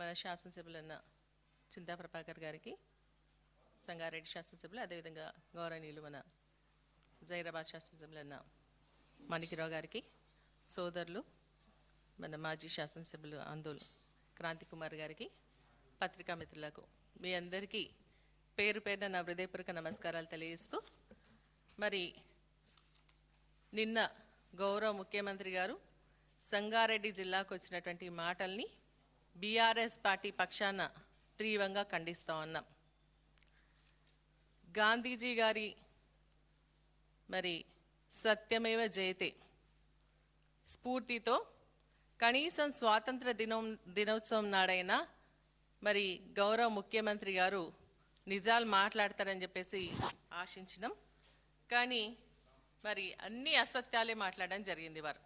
మన శాసనసభ్యులన్న చింతా ప్రభాకర్ గారికి, సంగారెడ్డి శాసనసభ్యులు, అదేవిధంగా గౌరవనీయులు మన జైరాబాద్ శాసనసభ్యులన్న మాణిక్యరావు గారికి, సోదరులు మన మాజీ శాసనసభ్యులు ఆందోళన క్రాంతి కుమార్ గారికి, పత్రికా మిత్రులకు మీ అందరికీ పేరు పేరున నా హృదయపూర్వక నమస్కారాలు తెలియజేస్తూ, మరి నిన్న గౌరవ ముఖ్యమంత్రి గారు సంగారెడ్డి జిల్లాకు వచ్చినటువంటి మాటల్ని బీఆర్ఎస్ పార్టీ పక్షాన తీవ్రంగా ఖండిస్తూ ఉన్నాం. గాంధీజీ గారి మరి సత్యమేవ జయతే స్ఫూర్తితో కనీసం స్వాతంత్ర దినోత్సవం నాడైనా మరి గౌరవ ముఖ్యమంత్రి గారు నిజాలు మాట్లాడతారని చెప్పేసి ఆశించినాం. కానీ మరి అన్ని అసత్యాలే మాట్లాడడం జరిగింది. వారు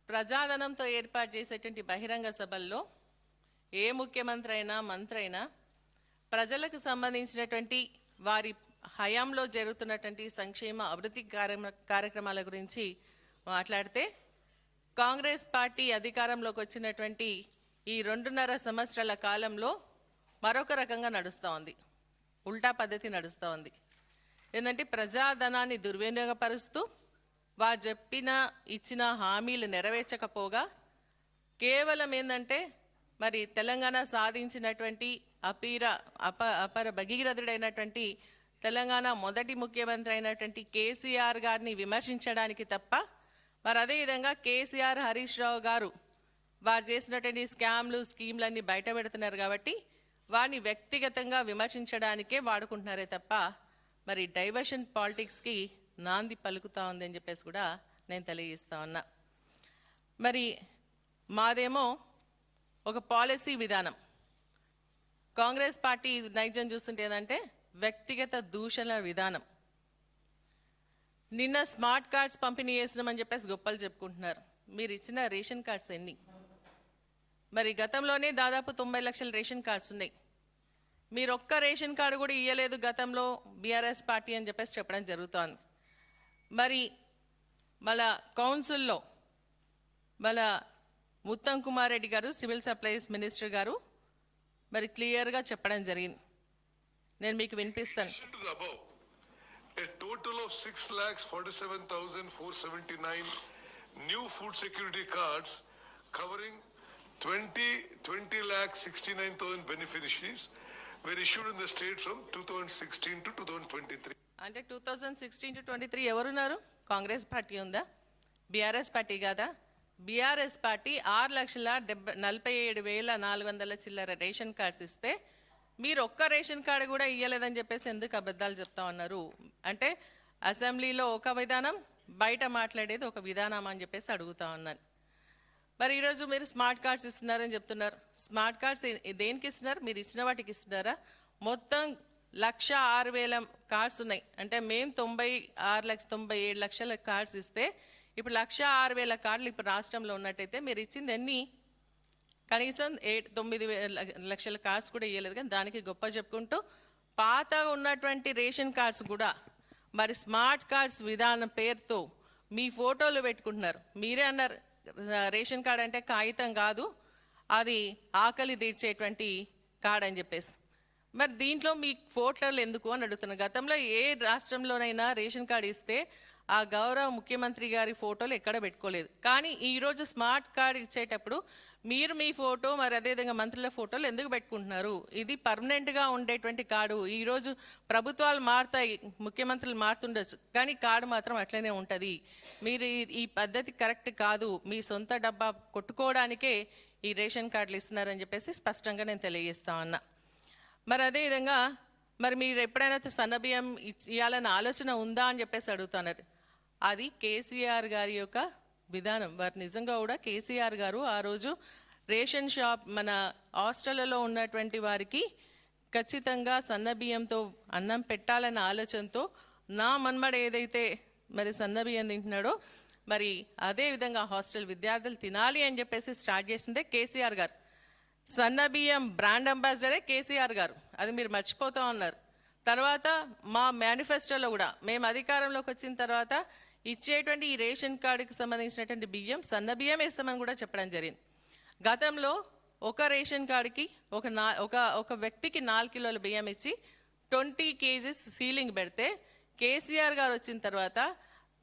ప్రజాధనంతో ఏర్పాటు చేసేటువంటి బహిరంగ సభల్లో ఏ ముఖ్యమంత్రి అయినా మంత్రి అయినా ప్రజలకు సంబంధించినటువంటి వారి హయాంలో జరుగుతున్నటువంటి సంక్షేమ అభివృద్ధి కార్యక్రమాల గురించి మాట్లాడితే, కాంగ్రెస్ పార్టీ అధికారంలోకి వచ్చినటువంటి ఈ 2.5 సంవత్సరాల కాలంలో మరొక రకంగా నడుస్తూ ఉంది. ఉల్టా పద్ధతి నడుస్తూ ఉంది. ఏంటంటే ప్రజాధనాన్ని దుర్వినియోగపరుస్తూ వారు ఇచ్చిన హామీలు నెరవేర్చకపోగా కేవలం ఏంటంటే మరి తెలంగాణ సాధించినటువంటి అపర భగీరథుడైనటువంటి తెలంగాణ మొదటి ముఖ్యమంత్రి అయినటువంటి కేసీఆర్ గారిని విమర్శించడానికి తప్ప, మరి అదేవిధంగా కేసీఆర్, హరీష్ రావు గారు వారు చేసినటువంటి స్కీమ్లన్నీ బయట పెడుతున్నారు కాబట్టి వారిని వ్యక్తిగతంగా విమర్శించడానికే వాడుకుంటున్నారే తప్ప మరి డైవర్షన్ పాలిటిక్స్కి నాంది పలుకుతా ఉందని చెప్పేసి కూడా నేను తెలియజేస్తా ఉన్నా. మరి మాదేమో ఒక పాలసీ విధానం. కాంగ్రెస్ పార్టీ నైజం చూస్తుంటే ఏంటంటే వ్యక్తిగత దూషణ విధానం. నిన్న స్మార్ట్ కార్డ్స్ పంపిణీ చేస్తున్నామని చెప్పేసి గొప్పలు చెప్పుకుంటున్నారు. మీరు ఇచ్చిన రేషన్ కార్డ్స్ ఎన్ని? మరి గతంలోనే దాదాపు 90 లక్షల రేషన్ కార్డ్స్ ఉన్నాయి. మీరు ఒక్క రేషన్ కార్డు కూడా ఇవ్వలేదు గతంలో బీఆర్ఎస్ పార్టీ అని చెప్పేసి చెప్పడం జరుగుతోంది. మరి మన కౌన్సిల్లో మన ఉత్తమ్ కుమార్ రెడ్డి గారు, సివిల్ సప్లైస్ మినిస్టర్ గారు మరి క్లియర్గా చెప్పడం జరిగింది. నేను మీకు వినిపిస్తాను. A total of 6,47,479 new food security cards covering 20,69,000 beneficiaries were issued in the state from 2016 to 2023. అంటే 2016 to 23 ఎవరున్నారు? కాంగ్రెస్ పార్టీ ఉందా? బీఆర్ఎస్ పార్టీ కాదా? బీఆర్ఎస్ పార్టీ 6,47,400 చిల్లర రేషన్ కార్డ్స్ ఇస్తే మీరు ఒక్క రేషన్ కార్డు కూడా ఇవ్వలేదని చెప్పేసి ఎందుకు అబద్ధాలు చెప్తా ఉన్నారు? అంటే అసెంబ్లీలో ఒక విధానం, బయట మాట్లాడేది ఒక విధానం అని చెప్పేసి అడుగుతా ఉన్నాను. మరి ఈరోజు మీరు స్మార్ట్ కార్డ్స్ ఇస్తున్నారని చెప్తున్నారు. స్మార్ట్ కార్డ్స్ దేనికి ఇస్తున్నారు? మీరు ఇచ్చిన వాటికి ఇస్తున్నారా? మొత్తం 1,06,000 కార్డ్స్ ఉన్నాయి. అంటే మేము 97 లక్షల కార్డ్స్ ఇస్తే ఇప్పుడు 1,06,000 కార్డులు ఇప్పుడు రాష్ట్రంలో ఉన్నట్టయితే మీరు ఇచ్చింది ఎన్ని? కనీసం 9 లక్షల కార్డ్స్ కూడా ఇవ్వలేదు. కానీ దానికి గొప్ప చెప్పుకుంటూ పాతగా ఉన్నటువంటి రేషన్ కార్డ్స్ కూడా మరి స్మార్ట్ కార్డ్స్ విధానం పేరుతో మీ ఫోటోలు పెట్టుకుంటున్నారు. మీరే అన్నారు రేషన్ కార్డ్ అంటే కాగితం కాదు, అది ఆకలి తీర్చేటువంటి కార్డ్ అని చెప్పేసి. మరి దీంట్లో మీ ఫోటోలు ఎందుకు అని అడుగుతున్నారు. గతంలో ఏ రాష్ట్రంలోనైనా రేషన్ కార్డు ఇస్తే ఆ గౌరవ ముఖ్యమంత్రి గారి ఫోటోలు ఎక్కడ పెట్టుకోలేదు. కానీ ఈరోజు స్మార్ట్ కార్డు ఇచ్చేటప్పుడు మీరు మీ ఫోటో మరి అదేవిధంగా మంత్రుల ఫోటోలు ఎందుకు పెట్టుకుంటున్నారు? ఇది పర్మనెంట్గా ఉండేటువంటి కార్డు. ఈరోజు ప్రభుత్వాలు మారుతాయి, ముఖ్యమంత్రులు మారుతుండొచ్చు, కానీ కార్డు మాత్రం అట్లనే ఉంటుంది. మీరు ఈ పద్ధతి కరెక్ట్ కాదు, మీ సొంత డబ్బా కొట్టుకోవడానికే ఈ రేషన్ కార్డులు ఇస్తున్నారని చెప్పేసి స్పష్టంగా నేను తెలియజేస్తా ఉన్నా. మరి అదేవిధంగా మరి మీరు ఎప్పుడైనా సన్నబియ్యం ఇవ్వాలన్న ఆలోచన ఉందా అని చెప్పేసి అడుగుతున్నారు. అది కేసీఆర్ గారి యొక్క విధానం. వారు నిజంగా కూడా కేసీఆర్ గారు ఆ రోజు రేషన్ షాప్ మన హాస్టళ్లలో ఉన్నటువంటి వారికి ఖచ్చితంగా సన్నబియ్యంతో అన్నం పెట్టాలన్న ఆలోచనతో నా మన్మడ ఏదైతే మరి సన్నబియ్యం తింటున్నాడో మరి అదేవిధంగా హాస్టల్ విద్యార్థులు తినాలి అని చెప్పేసి స్టార్ట్ చేసిందే కేసీఆర్ గారు. సన్నబియ్యం బ్రాండ్ అంబాసిడరే కేసీఆర్ గారు. అది మీరు మర్చిపోతూ ఉన్నారు. తర్వాత మా మేనిఫెస్టోలో కూడా మేము అధికారంలోకి వచ్చిన తర్వాత ఇచ్చేటువంటి ఈ రేషన్ కార్డుకి సంబంధించినటువంటి బియ్యం సన్న బియ్యం వేస్తామని కూడా చెప్పడం జరిగింది. గతంలో ఒక రేషన్ కార్డుకి ఒక వ్యక్తికి 4 కిలోల బియ్యం ఇచ్చి 20 కేజీస్ సీలింగ్ పెడితే కేసీఆర్ గారు వచ్చిన తర్వాత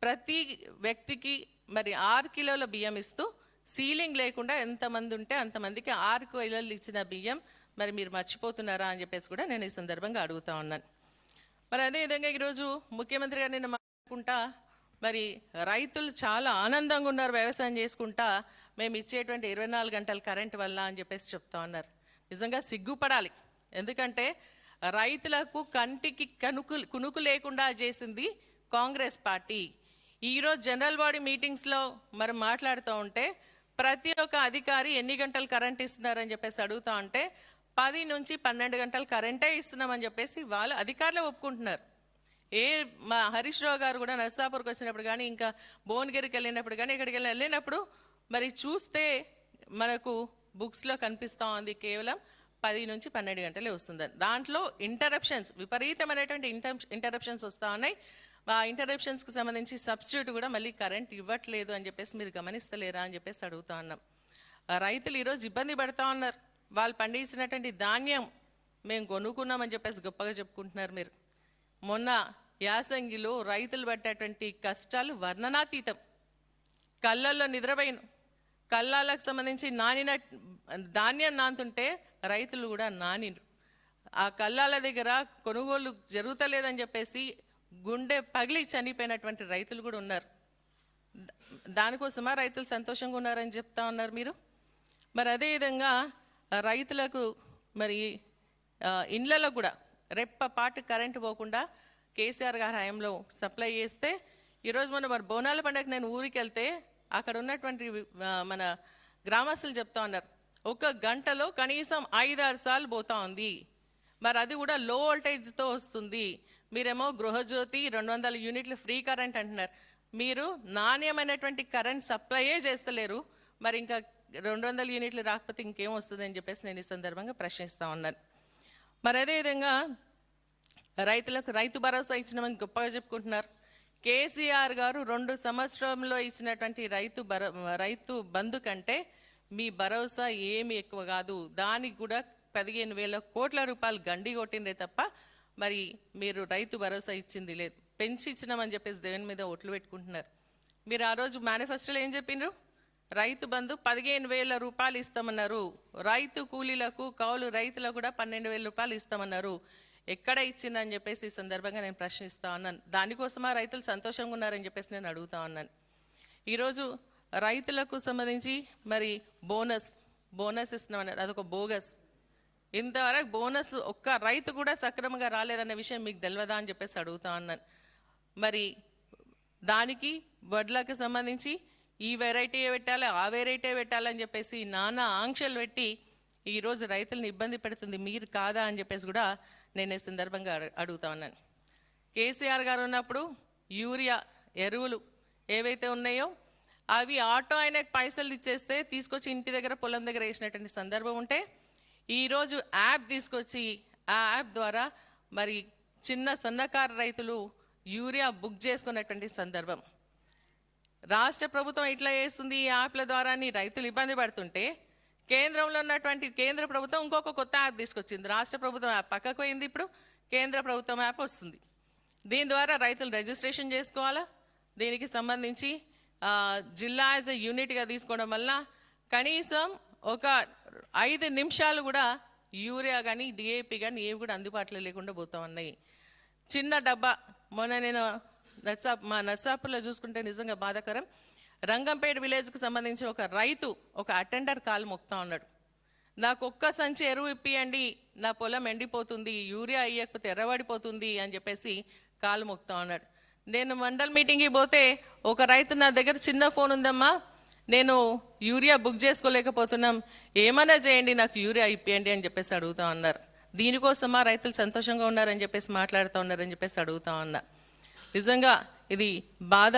ప్రతి వ్యక్తికి మరి 6 కిలోల బియ్యం ఇస్తూ సీలింగ్ లేకుండా ఎంతమంది ఉంటే అంతమందికి 6 కిలోలు ఇచ్చిన బియ్యం మరి మీరు మర్చిపోతున్నారా అని చెప్పేసి కూడా నేను ఈ సందర్భంగా అడుగుతా ఉన్నాను. మరి అదేవిధంగా ఈరోజు ముఖ్యమంత్రి గారు నిన్న మాట్లాడుకుంటా మరి రైతులు చాలా ఆనందంగా ఉన్నారు వ్యవసాయం చేసుకుంటా మేము ఇచ్చేటువంటి 24 గంటల కరెంట్ వల్ల అని చెప్పేసి చెప్తా ఉన్నారు. నిజంగా సిగ్గుపడాలి. ఎందుకంటే రైతులకు కంటికి కునుకు లేకుండా చేసింది కాంగ్రెస్ పార్టీ. ఈరోజు జనరల్ బాడీ మీటింగ్స్లో మరి మాట్లాడుతూ ఉంటే ప్రతి ఒక్క అధికారి ఎన్ని గంటలు కరెంట్ ఇస్తున్నారని చెప్పేసి అడుగుతూ ఉంటే 10 నుంచి 12 గంటలు కరెంటే ఇస్తున్నామని చెప్పేసి వాళ్ళు అధికారులు ఒప్పుకుంటున్నారు. మా హరీష్ రావు గారు కూడా నర్సాపూర్కి వచ్చినప్పుడు కానీ ఇంకా భువనగిరికి వెళ్ళినప్పుడు కానీ ఇక్కడికి వెళ్ళినప్పుడు మరి చూస్తే మనకు బుక్స్లో కనిపిస్తూ ఉంది కేవలం 10 నుంచి 12 గంటలే వస్తుందని. దాంట్లో ఇంటరప్షన్స్ విపరీతమైనటువంటి ఇంటరప్షన్స్ వస్తూ ఉన్నాయి. ఆ ఇంటరప్షన్స్కి సంబంధించి సబ్స్టిట్యూట్ కూడా మళ్ళీ కరెంట్ ఇవ్వట్లేదు అని చెప్పేసి మీరు గమనిస్తలేరా అని చెప్పేసి అడుగుతా ఉన్నాం. రైతులు ఈరోజు ఇబ్బంది పడుతూ ఉన్నారు. వాళ్ళు పండించినటువంటి ధాన్యం మేము కొనుక్కున్నామని చెప్పేసి గొప్పగా చెప్పుకుంటున్నారు మీరు. మొన్న యాసంగిలో రైతులు పట్టేటువంటి కష్టాలు వర్ణనాతీతం. కళ్ళల్లో నిద్రపోయిన కళ్ళాలకు సంబంధించి నానిన ధాన్యం నానుతుంటే రైతులు కూడా నానిరు. ఆ కళ్ళాల దగ్గర కొనుగోలు జరుగుతలేదని చెప్పేసి గుండె పగిలి చనిపోయినటువంటి రైతులు కూడా ఉన్నారు. దానికోసమా రైతులు సంతోషంగా ఉన్నారని చెప్తా ఉన్నారు మీరు. మరి అదేవిధంగా రైతులకు మరి ఇండ్లలో కూడా రెప్పపాటు కరెంటు పోకుండా కేసీఆర్ గారి హయాంలో సప్లై చేస్తే ఈరోజు మరి బోనాల పండుగ నేను ఊరికి వెళ్తే అక్కడ ఉన్నటువంటి మన గ్రామస్తులు చెప్తా ఉన్నారు 1 గంటలో కనీసం 5-6 సార్లు పోతా ఉంది. మరి అది కూడా లో వోల్టేజ్తో వస్తుంది. మీరేమో గృహజ్యోతి 200 యూనిట్లు ఫ్రీ కరెంట్ అంటున్నారు. మీరు నాణ్యమైనటువంటి కరెంట్ సప్లైయే చేస్తలేరు. మరి ఇంకా 200 యూనిట్లు రాకపోతే ఇంకేం వస్తుంది అని చెప్పేసి నేను ఈ సందర్భంగా ప్రశ్నిస్తూ ఉన్నాను. మరి అదేవిధంగా రైతులకు రైతు భరోసా ఇచ్చినామని గొప్పగా చెప్పుకుంటున్నారు. కేసీఆర్ గారు 2 సంవత్సరంలో ఇచ్చినటువంటి రైతు బంధు కంటే మీ భరోసా ఏమి ఎక్కువ కాదు. దానికి కూడా 15,000 కోట్ల రూపాయలు గండి కొట్టిందే తప్ప మరి మీరు రైతు భరోసా ఇచ్చింది లేదు. పెంచి ఇచ్చినామని చెప్పేసి దేవుని మీద ఓట్లు పెట్టుకుంటున్నారు. మీరు ఆ రోజు మేనిఫెస్టోలో ఏం చెప్పిండ్రు? రైతు బంధు 15,000 రూపాయలు ఇస్తామన్నారు. రైతు కూలీలకు కౌలు రైతులకు కూడా 12,000 రూపాయలు ఇస్తామన్నారు. ఎక్కడ ఇచ్చిందని చెప్పేసి ఈ సందర్భంగా నేను ప్రశ్నిస్తా ఉన్నాను. దానికోసమా రైతులు సంతోషంగా ఉన్నారని చెప్పేసి నేను అడుగుతా ఉన్నాను. ఈరోజు రైతులకు సంబంధించి మరి బోనస్ ఇస్తున్నామన్నారు. అదొక బోగస్. ఇంతవరకు బోనస్ ఒక్క రైతు కూడా సక్రమంగా రాలేదన్న విషయం మీకు తెలియదా అని చెప్పేసి అడుగుతా ఉన్నాను. మరి దానికి వడ్లకు సంబంధించి ఈ వెరైటీ పెట్టాలి, ఆ వెరైటీ పెట్టాలని చెప్పేసి నానా ఆంక్షలు పెట్టి ఈరోజు రైతులను ఇబ్బంది పెడుతుంది మీరు కాదా అని చెప్పేసి కూడా నేను ఈ సందర్భంగా అడుగుతా ఉన్నాను. కేసీఆర్ గారు ఉన్నప్పుడు యూరియా ఎరువులు ఏవైతే ఉన్నాయో అవి ఆటో ఆయనకు పైసలు ఇచ్చేస్తే తీసుకొచ్చి ఇంటి దగ్గర పొలం దగ్గర వేసినటువంటి సందర్భం ఉంటే ఈరోజు యాప్ తీసుకొచ్చి ఆ యాప్ ద్వారా మరి చిన్న సన్నకారు రైతులు యూరియా బుక్ చేసుకున్నటువంటి సందర్భం. రాష్ట్ర ప్రభుత్వం ఇట్లా చేస్తుంది ఈ యాప్ల ద్వారా రైతులు ఇబ్బంది పడుతుంటే కేంద్రంలో ఉన్నటువంటి కేంద్ర ప్రభుత్వం ఇంకొక కొత్త యాప్ తీసుకొచ్చింది. రాష్ట్ర ప్రభుత్వం యాప్ పక్కకు పోయింది, ఇప్పుడు కేంద్ర ప్రభుత్వం యాప్ వస్తుంది. దీని ద్వారా రైతులు రిజిస్ట్రేషన్ చేసుకోవాలా. దీనికి సంబంధించి జిల్లా యాజ్ ఎ యూనిట్గా తీసుకోవడం వల్ల కనీసం ఒక 5 నిమిషాలు కూడా యూరియా కానీ డిఏపి కానీ ఏవి కూడా అందుబాటులో లేకుండా పోతా ఉన్నాయి. చిన్న డబ్బా మొన్న నేను మా నర్సాపూర్లో చూసుకుంటే నిజంగా బాధాకరం. రంగంపేట విలేజ్కి సంబంధించి ఒక రైతు ఒక అటెండర్ కాలు మొక్తా ఉన్నాడు. నాకు ఒక్క సంచి ఎరువు ఇప్పియండి, నా పొలం ఎండిపోతుంది, యూరియా ఇయ్యకపోతే ఎర్రబడిపోతుంది అని చెప్పేసి కాలు మొక్తా ఉన్నాడు. నేను మండల్ మీటింగ్కి పోతే ఒక రైతు నా దగ్గర చిన్న ఫోన్ ఉందమ్మా, నేను యూరియా బుక్ చేసుకోలేకపోతున్నాం, ఏమైనా చేయండి నాకు యూరియా ఇప్పియండి అని చెప్పేసి అడుగుతా ఉన్నారు. దీనికోసమా రైతులు సంతోషంగా ఉన్నారని చెప్పేసి మాట్లాడుతూ ఉన్నారని చెప్పేసి అడుగుతా ఉన్నా. నిజంగా ఇది బాధ,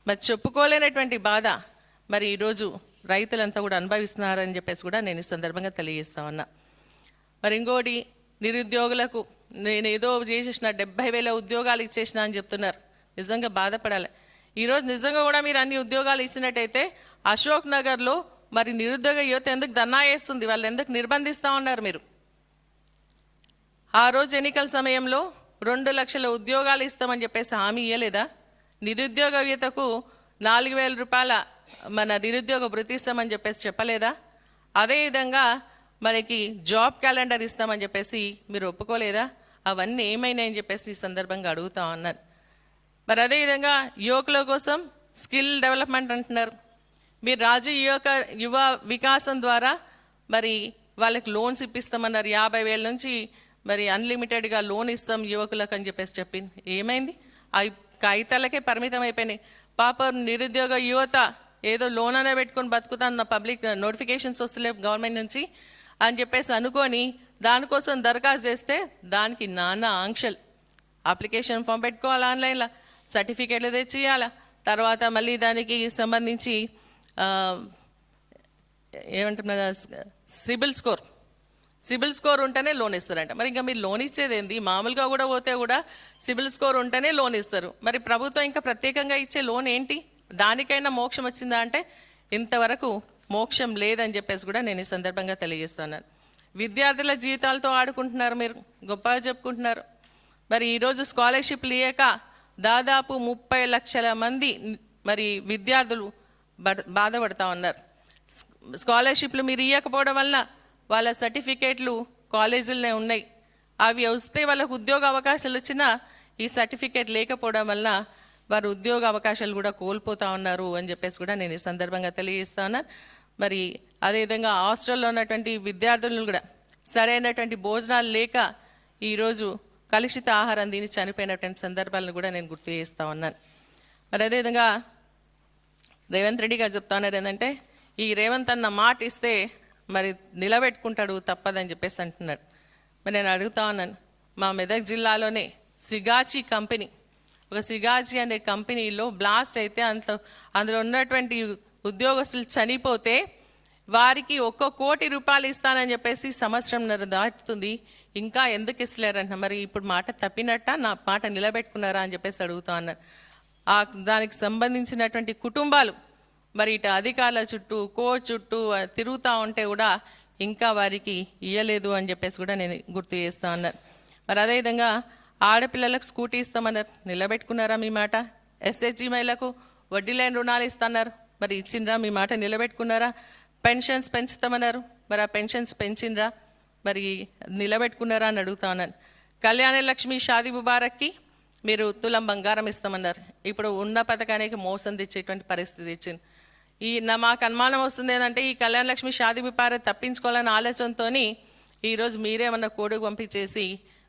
మరి చెప్పుకోలేనటువంటి బాధ మరి ఈరోజు రైతులంతా కూడా అనుభవిస్తున్నారని చెప్పేసి కూడా నేను ఈ సందర్భంగా తెలియజేస్తా ఉన్నా. మరి ఇంకోటి, నిరుద్యోగులకు నేను ఏదో చేసేసిన 70,000 ఉద్యోగాలు ఇచ్చేసిన అని చెప్తున్నారు. నిజంగా బాధపడాలి. ఈరోజు నిజంగా కూడా మీరు అన్ని ఉద్యోగాలు ఇచ్చినట్టయితే అశోక్ నగర్లో మరి నిరుద్యోగ యువత ఎందుకు ధర్నా చేస్తుంది, వాళ్ళు ఎందుకు నిర్బంధిస్తూ ఉన్నారు మీరు? ఆ రోజు ఎన్నికల సమయంలో 2 లక్షల ఉద్యోగాలు ఇస్తామని చెప్పేసి హామీ ఇవ్వలేదా? నిరుద్యోగ యువతకు 4,000 రూపాయల మన నిరుద్యోగ భృతి ఇస్తామని చెప్పేసి చెప్పలేదా? అదేవిధంగా మనకి జాబ్ క్యాలెండర్ ఇస్తామని చెప్పేసి మీరు ఒప్పుకోలేదా? అవన్నీ ఏమైనాయని చెప్పేసి ఈ సందర్భంగా అడుగుతా ఉన్నారు. మరి అదేవిధంగా యువకుల కోసం స్కిల్ డెవలప్మెంట్ అంటున్నారు. మీరు రాజీవ్ యువ వికాసం ద్వారా మరి వాళ్ళకి లోన్స్ ఇప్పిస్తామన్నారు. 50,000 నుంచి మరి అన్లిమిటెడ్గా లోన్ ఇస్తాం యువకులకు అని చెప్పేసి చెప్పింది. ఏమైంది? అవి కాగితాలకే పరిమితం అయిపోయినాయి. పాపం నిరుద్యోగ యువత ఏదో లోన్ అనే పెట్టుకొని బతుకుతాను, పబ్లిక్ నోటిఫికేషన్స్ వస్తలేవు గవర్నమెంట్ నుంచి అని చెప్పేసి అనుకొని దానికోసం దరఖాస్తు చేస్తే దానికి నానా ఆంక్షలు. అప్లికేషన్ ఫామ్ పెట్టుకోవాలి, ఆన్లైన్లో సర్టిఫికేట్లు తెచ్చి ఇవ్వాలా, తర్వాత మళ్ళీ దానికి సంబంధించి ఏమంటున్నా సిబిల్ స్కోర్ ఉంటేనే లోన్ ఇస్తారంట. మరి ఇంకా మీరు లోన్ ఇచ్చేది ఏంది? మామూలుగా కూడా పోతే కూడా సిబిల్ స్కోర్ ఉంటేనే లోన్ ఇస్తారు. మరి ప్రభుత్వం ఇంకా ప్రత్యేకంగా ఇచ్చే లోన్ ఏంటి? దానికైనా మోక్షం వచ్చిందా అంటే ఇంతవరకు మోక్షం లేదని చెప్పేసి కూడా నేను ఈ సందర్భంగా తెలియజేస్తున్నాను. విద్యార్థుల జీవితాలతో ఆడుకుంటున్నారు, మీరు గొప్పగా చెప్పుకుంటున్నారు. మరి ఈరోజు స్కాలర్షిప్లు ఇయ్యక దాదాపు 30 లక్షల మంది మరి విద్యార్థులు బాధపడుతూ ఉన్నారు. స్కాలర్షిప్లు మీరు ఇవ్వకపోవడం వల్ల వాళ్ళ సర్టిఫికేట్లు కాలేజీలనే ఉన్నాయి. అవి వస్తే వాళ్ళకు ఉద్యోగ అవకాశాలు వచ్చినా ఈ సర్టిఫికేట్ లేకపోవడం వల్ల వారు ఉద్యోగ అవకాశాలు కూడా కోల్పోతూ ఉన్నారు అని చెప్పేసి కూడా నేను ఈ సందర్భంగా తెలియజేస్తా ఉన్నాను. మరి అదేవిధంగా హాస్టల్లో ఉన్నటువంటి విద్యార్థులను కూడా సరైనటువంటి భోజనాలు లేక ఈరోజు కలుషిత ఆహారం తిని చనిపోయినటువంటి సందర్భాలను కూడా నేను గుర్తు చేస్తూ ఉన్నాను. మరి అదేవిధంగా రేవంత్ రెడ్డి గారు చెప్తా ఉన్నారు ఏంటంటే, ఈ రేవంత్ అన్న మాట ఇస్తే మరి నిలబెట్టుకుంటాడు తప్పదని చెప్పేసి అంటున్నాడు. మరి నేను అడుగుతా ఉన్నాను, మా మెదక్ జిల్లాలోనే సిగాచి కంపెనీ, ఒక సిగాచి అనే కంపెనీలో బ్లాస్ట్ అయితే అందులో ఉన్నటువంటి ఉద్యోగస్తులు చనిపోతే వారికి 1 కోటి రూపాయలు ఇస్తానని చెప్పేసి సంవత్సరంన్నర దాటుతుంది, ఇంకా ఎందుకు ఇస్తలేరంట. మరి ఇప్పుడు మాట తప్పినట్ట, నా మాట నిలబెట్టుకున్నారా అని చెప్పేసి అడుగుతా అన్నారు. దానికి సంబంధించినటువంటి కుటుంబాలు మరి ఇటు అధికారుల చుట్టూ కోర్టు చుట్టూ తిరుగుతూ ఉంటే కూడా ఇంకా వారికి ఇయ్యలేదు అని చెప్పేసి కూడా నేను గుర్తు చేస్తూ అన్నారు. మరి అదేవిధంగా ఆడపిల్లలకు స్కూటీ ఇస్తామన్నారు, నిలబెట్టుకున్నారా మీ మాట? ఎస్హెచ్జి మహిళలకు వడ్డీ లేని రుణాలు ఇస్తున్నారు, మరి ఇచ్చిండ్రా? మీ మాట నిలబెట్టుకున్నారా? పెన్షన్స్ పెంచుతామన్నారు, మరి ఆ పెన్షన్స్ పెంచిండ్రా? మరి నిలబెట్టుకున్నారా అని అడుగుతా ఉన్నాను. కళ్యాణ లక్ష్మి షాదీ ముబారక్కి మీరు తులం బంగారం ఇస్తామన్నారు, ఇప్పుడు ఉన్న పథకానికి మోసం తెచ్చేటువంటి పరిస్థితి ఇచ్చింది. మాకు అనుమానం వస్తుంది ఏంటంటే, ఈ కళ్యాణ లక్ష్మి షాదీ ముబారక్ తప్పించుకోవాలనే ఆలోచనతో ఈరోజు మీరేమన్నా కోడుకు పంపించేసి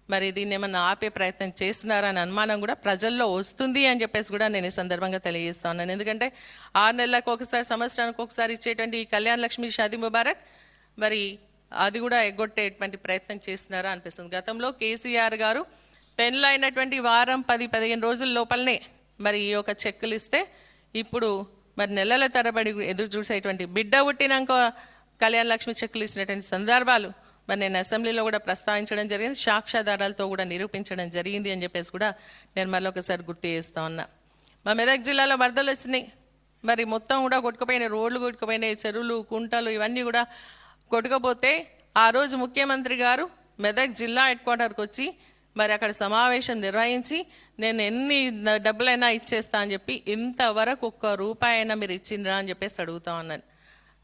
మరి దీన్ని ఏమన్నా ఆపే ప్రయత్నం చేస్తున్నారని అనుమానం కూడా ప్రజల్లో వస్తుంది అని చెప్పేసి కూడా నేను ఈ సందర్భంగా తెలియజేస్తా ఉన్నాను. ఎందుకంటే 6 నెలలకు ఒకసారి, సంవత్సరానికి ఒకసారి ఇచ్చేటువంటి ఈ కళ్యాణ లక్ష్మి షాదీ ముబారక్ మరి అది కూడా ఎగ్గొట్టేటువంటి ప్రయత్నం చేస్తున్నారా అనిపిస్తుంది. గతంలో కేసీఆర్ గారు పెళ్ళైనటువంటి వారం 10-15 రోజుల లోపలనే మరి ఈ యొక్క చెక్కులు ఇస్తే, ఇప్పుడు మరి నెలల తరబడి ఎదురు చూసేటువంటి బిడ్డ పుట్టినాక కళ్యాణ లక్ష్మి చెక్కులు ఇచ్చినటువంటి సందర్భాలు మరి నేను అసెంబ్లీలో కూడా ప్రస్తావించడం జరిగింది, సాక్ష్యాధారాలతో కూడా నిరూపించడం జరిగింది అని చెప్పేసి కూడా నేను మళ్ళీ ఒకసారి గుర్తు చేస్తూ ఉన్నా. మా మెదక్ జిల్లాలో వరదలు వచ్చినాయి, మరి మొత్తం కూడా కొట్టుకుపోయినాయి, రోడ్లు కొట్టుకుపోయినాయి, చెరువులు కుంటలు ఇవన్నీ కూడా కొట్టుకపోతే ఆ రోజు ముఖ్యమంత్రి గారు మెదక్ జిల్లా హెడ్ క్వార్టర్కి వచ్చి మరి అక్కడ సమావేశం నిర్వహించి నేను ఎన్ని డబ్బులైనా ఇచ్చేస్తా అని చెప్పి, ఇంతవరకు 1 రూపాయి అయినా మీరు ఇచ్చిండ్రా అని చెప్పేసి అడుగుతా ఉన్నాను.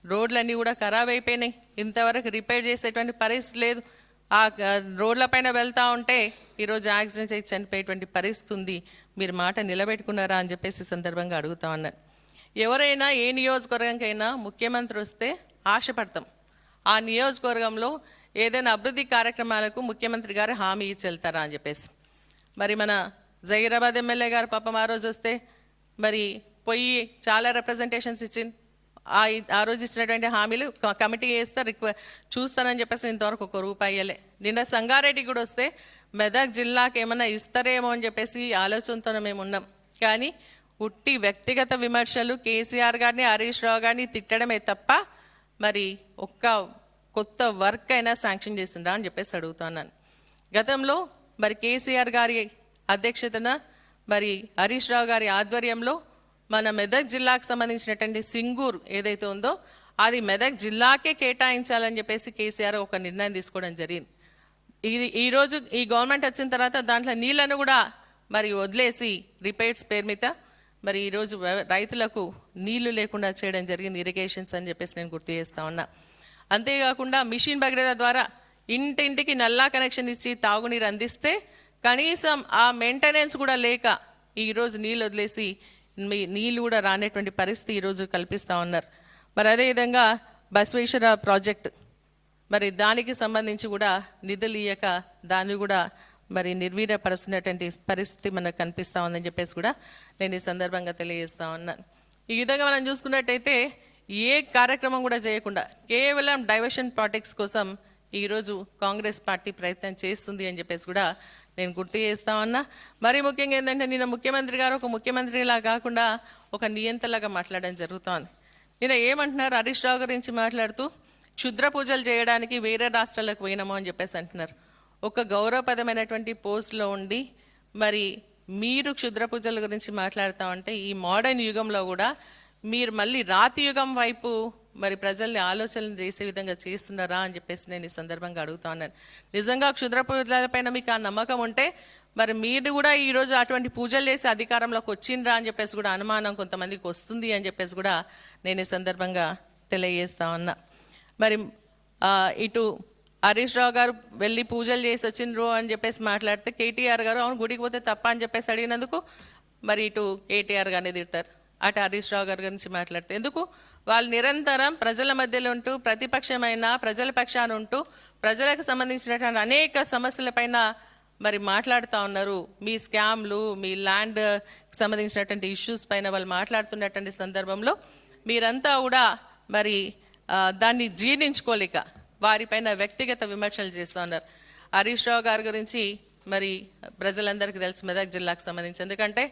రోడ్లన్నీ కూడా ఖరాబ్ అయిపోయినాయి, ఇంతవరకు రిపేర్ చేసేటువంటి పరిస్థితి లేదు. ఆ రోడ్లపైన వెళ్తూ ఉంటే ఈరోజు యాక్సిడెంట్ అయి చనిపోయేటువంటి పరిస్థితి ఉంది. మీరు మాట నిలబెట్టుకున్నారా అని చెప్పేసి సందర్భంగా అడుగుతా ఉన్నాను. ఎవరైనా ఏ నియోజకవర్గంకైనా ముఖ్యమంత్రి వస్తే ఆశపడతాం, ఆ నియోజకవర్గంలో ఏదైనా అభివృద్ధి కార్యక్రమాలకు ముఖ్యమంత్రి గారు హామీ ఇచ్చి వెళ్తారా అని చెప్పేసి. మరి మన జహీరాబాద్ ఎమ్మెల్యే గారు పాపం ఆ రోజు వస్తే మరి పోయి చాలా రిప్రజెంటేషన్స్ ఇచ్చింది. ఆ రోజు ఇచ్చినటువంటి హామీలు కమిటీ వేస్తే చూస్తానని చెప్పేసి ఇంతవరకు 1 రూపాయి ఇవ్వలే. నిన్న సంగారెడ్డి కూడా వస్తే మెదక్ జిల్లాకి ఏమన్నా ఇస్తారేమో అని చెప్పేసి ఆలోచనతో మేము ఉన్నాం. కానీ ఉట్టి వ్యక్తిగత విమర్శలు, కేసీఆర్ గారిని హరీష్ రావు గారిని తిట్టడమే తప్ప మరి ఒక్క కొత్త వర్క్ అయినా శాంక్షన్ చేసిందా అని చెప్పేసి అడుగుతున్నాను. గతంలో మరి కేసీఆర్ గారి అధ్యక్షతన మరి హరీష్ రావు గారి ఆధ్వర్యంలో మన మెదక్ జిల్లాకు సంబంధించినటువంటి సింగూర్ ఏదైతే ఉందో అది మెదక్ జిల్లాకే కేటాయించాలని చెప్పేసి కేసీఆర్ ఒక నిర్ణయం తీసుకోవడం జరిగింది. ఈరోజు ఈ గవర్నమెంట్ వచ్చిన తర్వాత దాంట్లో నీళ్లను కూడా మరి వదిలేసి రిపేర్స్ పేరు మీద మరి ఈరోజు రైతులకు నీళ్లు లేకుండా చేయడం జరిగింది, ఇరిగేషన్స్ అని చెప్పేసి నేను గుర్తు చేస్తా ఉన్నా. అంతేకాకుండా మిషన్ భగీరథ ద్వారా ఇంటింటికి నల్లా కనెక్షన్ ఇచ్చి తాగునీరు అందిస్తే కనీసం ఆ మెయింటెనెన్స్ కూడా లేక ఈరోజు నీళ్ళు వదిలేసి నీళ్ళు కూడా రానేటువంటి పరిస్థితి ఈరోజు కల్పిస్తూ ఉన్నారు. మరి అదేవిధంగా బసవేశ్వర ప్రాజెక్ట్ మరి దానికి సంబంధించి కూడా నిధులు ఇయ్యక దాన్ని కూడా మరి నిర్వీర్యపరుస్తున్నటువంటి పరిస్థితి మనకు కనిపిస్తూ ఉందని చెప్పేసి కూడా నేను ఈ సందర్భంగా తెలియజేస్తూ ఉన్నాను. ఈ విధంగా మనం చూసుకున్నట్టయితే ఏ కార్యక్రమం కూడా చేయకుండా కేవలం డైవర్షన్ పాలిటిక్స్ కోసం ఈరోజు కాంగ్రెస్ పార్టీ ప్రయత్నం చేస్తుంది అని చెప్పేసి కూడా నేను గుర్తు చేస్తా ఉన్నా. మరీ ముఖ్యంగా ఏంటంటే నిన్న ముఖ్యమంత్రి గారు ఒక ముఖ్యమంత్రిలా కాకుండా ఒక నియంతలాగా మాట్లాడడం జరుగుతోంది. నిన్న ఏమంటున్నారు, హరీష్ రావు గురించి మాట్లాడుతూ క్షుద్ర పూజలు చేయడానికి వేరే రాష్ట్రాలకు పోయినాము అని చెప్పేసి అంటున్నారు. ఒక గౌరవపదమైనటువంటి పోస్ట్లో ఉండి మరి మీరు క్షుద్ర పూజల గురించి మాట్లాడుతూ ఉంటే ఈ మోడర్న్ యుగంలో కూడా మీరు మళ్ళీ రాతి యుగం వైపు మరి ప్రజల్ని ఆలోచనలు చేసే విధంగా చేస్తున్నారా అని చెప్పేసి నేను ఈ సందర్భంగా అడుగుతా ఉన్నాను. నిజంగా క్షుద్ర పూజలపైన మీకు ఆ నమ్మకం ఉంటే మరి మీరు కూడా ఈరోజు అటువంటి పూజలు చేసి అధికారంలోకి వచ్చిండ్రా అని చెప్పేసి కూడా అనుమానం కొంతమందికి వస్తుంది అని చెప్పేసి కూడా నేను ఈ సందర్భంగా తెలియజేస్తా ఉన్నా. మరి ఇటు హరీష్ రావు గారు వెళ్ళి పూజలు చేసి వచ్చిండ్రు అని చెప్పేసి మాట్లాడితే కేటీఆర్ గారు అవును గుడికి పోతే తప్ప అని చెప్పేసి అడిగినందుకు మరి ఇటు కేటీఆర్ గారిని తిడతారు, అటు హరీష్ రావు గారి గురించి మాట్లాడితే ఎందుకు? వాళ్ళు నిరంతరం ప్రజల మధ్యలో ఉంటూ ప్రతిపక్షమైన ప్రజల పక్షాన ఉంటూ ప్రజలకు సంబంధించినటువంటి అనేక సమస్యలపైన మరి మాట్లాడుతూ ఉన్నారు. మీ స్కామ్లు, మీ ల్యాండ్ సంబంధించినటువంటి ఇష్యూస్ పైన వాళ్ళు మాట్లాడుతున్నటువంటి సందర్భంలో మీరంతా కూడా మరి దాన్ని జీర్ణించుకోలేక వారిపైన వ్యక్తిగత విమర్శలు చేస్తూ ఉన్నారు. హరీష్ రావు గారి గురించి మరి ప్రజలందరికీ తెలుసు మెదక్ జిల్లాకు సంబంధించి, ఎందుకంటే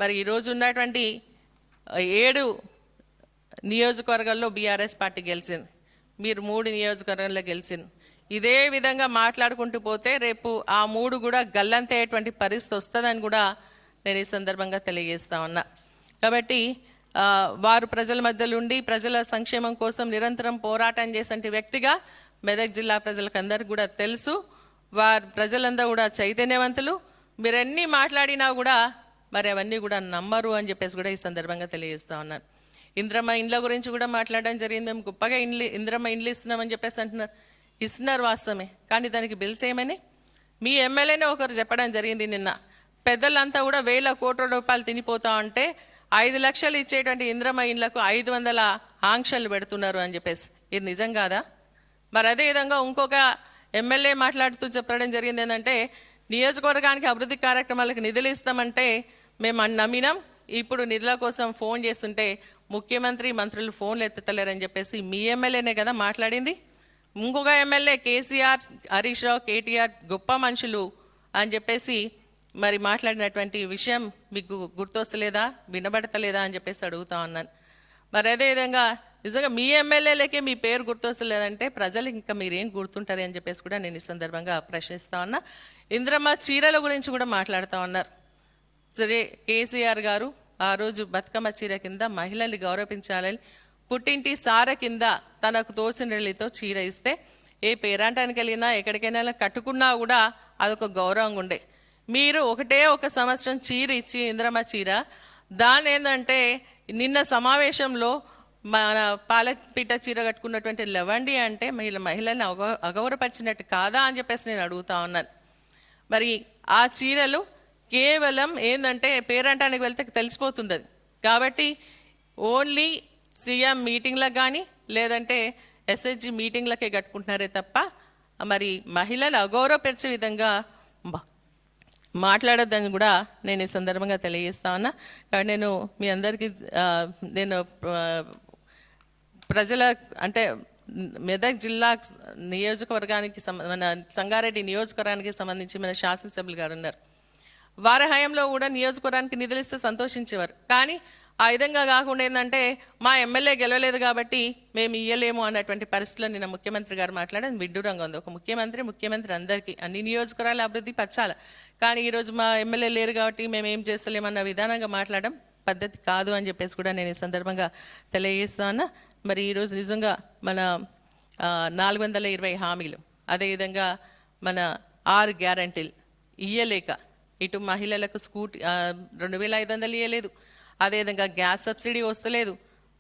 మరి ఈరోజు ఉన్నటువంటి 7 నియోజకవర్గాల్లో బీఆర్ఎస్ పార్టీ గెలిచింది, మీరు 3 నియోజకవర్గాల్లో గెలిచింది. ఇదే విధంగా మాట్లాడుకుంటూ పోతే రేపు ఆ 3 కూడా గల్లంతయ్యేటువంటి పరిస్థితి వస్తుందని కూడా నేను ఈ సందర్భంగా తెలియజేస్తా ఉన్నా. కాబట్టి వారు ప్రజల మధ్యలో ఉండి ప్రజల సంక్షేమం కోసం నిరంతరం పోరాటం చేసే వ్యక్తిగా మెదక్ జిల్లా ప్రజలకు అందరికీ కూడా తెలుసు. వారు ప్రజలందరూ కూడా చైతన్యవంతులు. మీరు ఎన్ని మాట్లాడినా కూడా మరి అవన్నీ కూడా నమ్మరు అని చెప్పేసి కూడా ఈ సందర్భంగా తెలియజేస్తా ఉన్నాను. ఇంద్రమ్మ ఇండ్ల గురించి కూడా మాట్లాడడం జరిగింది. మేము గొప్పగా ఇంద్రమ్మ ఇండ్లు ఇస్తున్నామని చెప్పేసి అంటున్నారు. ఇస్తున్నారు వాస్తవమే, కానీ దానికి బిల్స్ ఏమని మీ ఎమ్మెల్యేనే ఒకరు చెప్పడం జరిగింది నిన్న. పెద్దలంతా కూడా 1000 కోట్ల రూపాయలు తినిపోతా ఉంటే 5 లక్షలు ఇచ్చేటువంటి ఇంద్రమ్మ ఇండ్లకు 500 ఆంక్షలు పెడుతున్నారు అని చెప్పేసి. ఇది నిజం కాదా? మరి అదేవిధంగా ఇంకొక ఎమ్మెల్యే మాట్లాడుతూ చెప్పడం జరిగింది ఏంటంటే నియోజకవర్గానికి అభివృద్ధి కార్యక్రమాలకు నిధులు ఇస్తామంటే మేము నమ్మినాం, ఇప్పుడు నిధుల కోసం ఫోన్ చేస్తుంటే ముఖ్యమంత్రి మంత్రులు ఫోన్లు ఎత్తుతలేరని చెప్పేసి మీ ఎమ్మెల్యేనే కదా మాట్లాడింది. ఇంకొక ఎమ్మెల్యే కేసీఆర్, హరీష్ రావు, కేటీఆర్ గొప్ప మనుషులు అని చెప్పేసి మరి మాట్లాడినటువంటి విషయం మీకు గుర్తొస్తలేదా, వినబడతలేదా అని చెప్పేసి అడుగుతా ఉన్నాను. మరి అదేవిధంగా నిజంగా మీ ఎమ్మెల్యేలకే మీ పేరు గుర్తొస్తలేదంటే ప్రజలు ఇంకా మీరేం గుర్తుంటారు అని చెప్పేసి కూడా నేను ఈ సందర్భంగా ప్రశ్నిస్తా ఉన్నా. ఇంద్రమ్మ చీరల గురించి కూడా మాట్లాడుతూ ఉన్నారు. సరే, కేసీఆర్ గారు ఆ రోజు బతుకమ్మ చీర కింద మహిళల్ని గౌరవించాలని పుట్టింటి సార కింద తనకు తోచినతో చీర ఇస్తే ఏ పేరాంటానికి వెళ్ళినా ఎక్కడికైనా కట్టుకున్నా కూడా అదొక గౌరవంగా ఉండే. మీరు ఒక సంవత్సరం చీర ఇచ్చి ఇంద్రమ్మ చీర దాని ఏంటంటే నిన్న సమావేశంలో మన పాలపీట చీర కట్టుకున్నటువంటి లెవండి అంటే మహిళల్ని అగౌరవపరిచినట్టు కాదా అని చెప్పేసి నేను అడుగుతా ఉన్నాను. మరి ఆ చీరలు కేవలం ఏంటంటే పేరంటానికి వెళ్తే తెలిసిపోతుంది అది. కాబట్టి ఓన్లీ సీఎం మీటింగ్లకు కానీ లేదంటే ఎస్హెచ్జి మీటింగ్లకే కట్టుకుంటున్నారే తప్ప మరి మహిళలు అగౌరవపరిచే విధంగా మాట్లాడొద్దని కూడా నేను ఈ సందర్భంగా తెలియజేస్తా ఉన్నా. కాబట్టి నేను మీ అందరికీ నేను ప్రజల అంటే మెదక్ జిల్లా నియోజకవర్గానికి మన సంగారెడ్డి నియోజకవర్గానికి సంబంధించి మన శాసనసభ్యులు గారు ఉన్నారు. వారి హయాంలో కూడా నియోజకవర్గానికి నిధులు ఇస్తే సంతోషించేవారు. కానీ ఆ విధంగా కాకుండా ఏంటంటే మా ఎమ్మెల్యే గెలవలేదు కాబట్టి మేము ఇయ్యలేము అన్నటువంటి పరిస్థితిలో నిన్న ముఖ్యమంత్రి గారు మాట్లాడడం విడ్డూరంగా ఉంది. ఒక ముఖ్యమంత్రి అందరికీ అన్ని నియోజకవర్గాల అభివృద్ధి పరచాలి, కానీ ఈరోజు మా ఎమ్మెల్యే లేరు కాబట్టి మేము ఏం చేస్తలేమన్న విధానంగా మాట్లాడడం పద్ధతి కాదు అని చెప్పేసి కూడా నేను ఈ సందర్భంగా తెలియజేస్తా ఉన్నా. మరి ఈరోజు నిజంగా మన 420 హామీలు, అదేవిధంగా మన 6 గ్యారంటీలు ఇయ్యలేక ఇటు మహిళలకు స్కూటీ 2500 ఇయ్యలేదు, అదేవిధంగా గ్యాస్ సబ్సిడీ వస్తలేదు,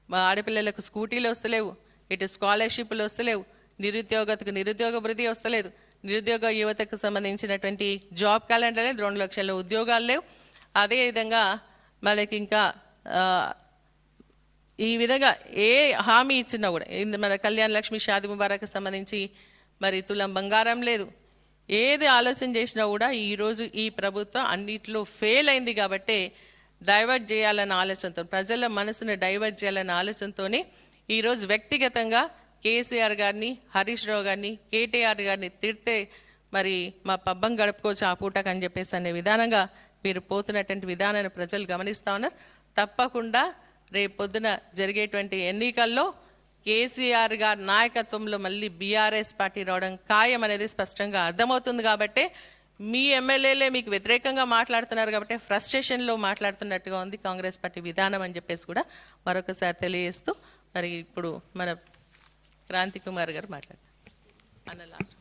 మా ఆడపిల్లలకు స్కూటీలు వస్తలేవు, ఇటు స్కాలర్షిప్లు వస్తలేవు, నిరుద్యోగ వృద్ధి వస్తలేదు, నిరుద్యోగ యువతకు సంబంధించినటువంటి జాబ్ క్యాలెండర్ లేదు, 2 లక్షల ఉద్యోగాలు లేవు. అదేవిధంగా మనకి ఇంకా ఈ విధంగా ఏ హామీ ఇచ్చినా కూడా మన కళ్యాణ లక్ష్మి షాది ముబారక్ సంబంధించి మరి తులం బంగారం లేదు. ఏది ఆలోచన చేసినా కూడా ఈరోజు ఈ ప్రభుత్వం అన్నిట్లో ఫెయిల్ అయింది. కాబట్టి డైవర్ట్ చేయాలన్న ఆలోచనతో, ప్రజల మనసును డైవర్ట్ చేయాలన్న ఆలోచనతోనే ఈరోజు వ్యక్తిగతంగా కేసీఆర్ గారిని, హరీష్ రావు గారిని, కేటీఆర్ గారిని తిడితే మరి మా పబ్బం గడుపుకోవచ్చు ఆ పూటకు అని చెప్పేసి అనే విధానంగా మీరు పోతున్నటువంటి విధానాన్ని ప్రజలు గమనిస్తూ ఉన్నారు. తప్పకుండా రేపు పొద్దున జరిగేటువంటి ఎన్నికల్లో కేసీఆర్ గారి నాయకత్వంలో మళ్ళీ బీఆర్ఎస్ పార్టీ రావడం ఖాయం అనేది స్పష్టంగా అర్థమవుతుంది. కాబట్టి మీ ఎమ్మెల్యేలే మీకు వ్యతిరేకంగా మాట్లాడుతున్నారు కాబట్టి ఫ్రస్ట్రేషన్లో మాట్లాడుతున్నట్టుగా ఉంది కాంగ్రెస్ పార్టీ విధానం అని చెప్పేసి కూడా మరొకసారి తెలియజేస్తూ మరి ఇప్పుడు మన క్రాంతి కుమార్ గారు మాట్లాడతారు అన్న లాస్ట్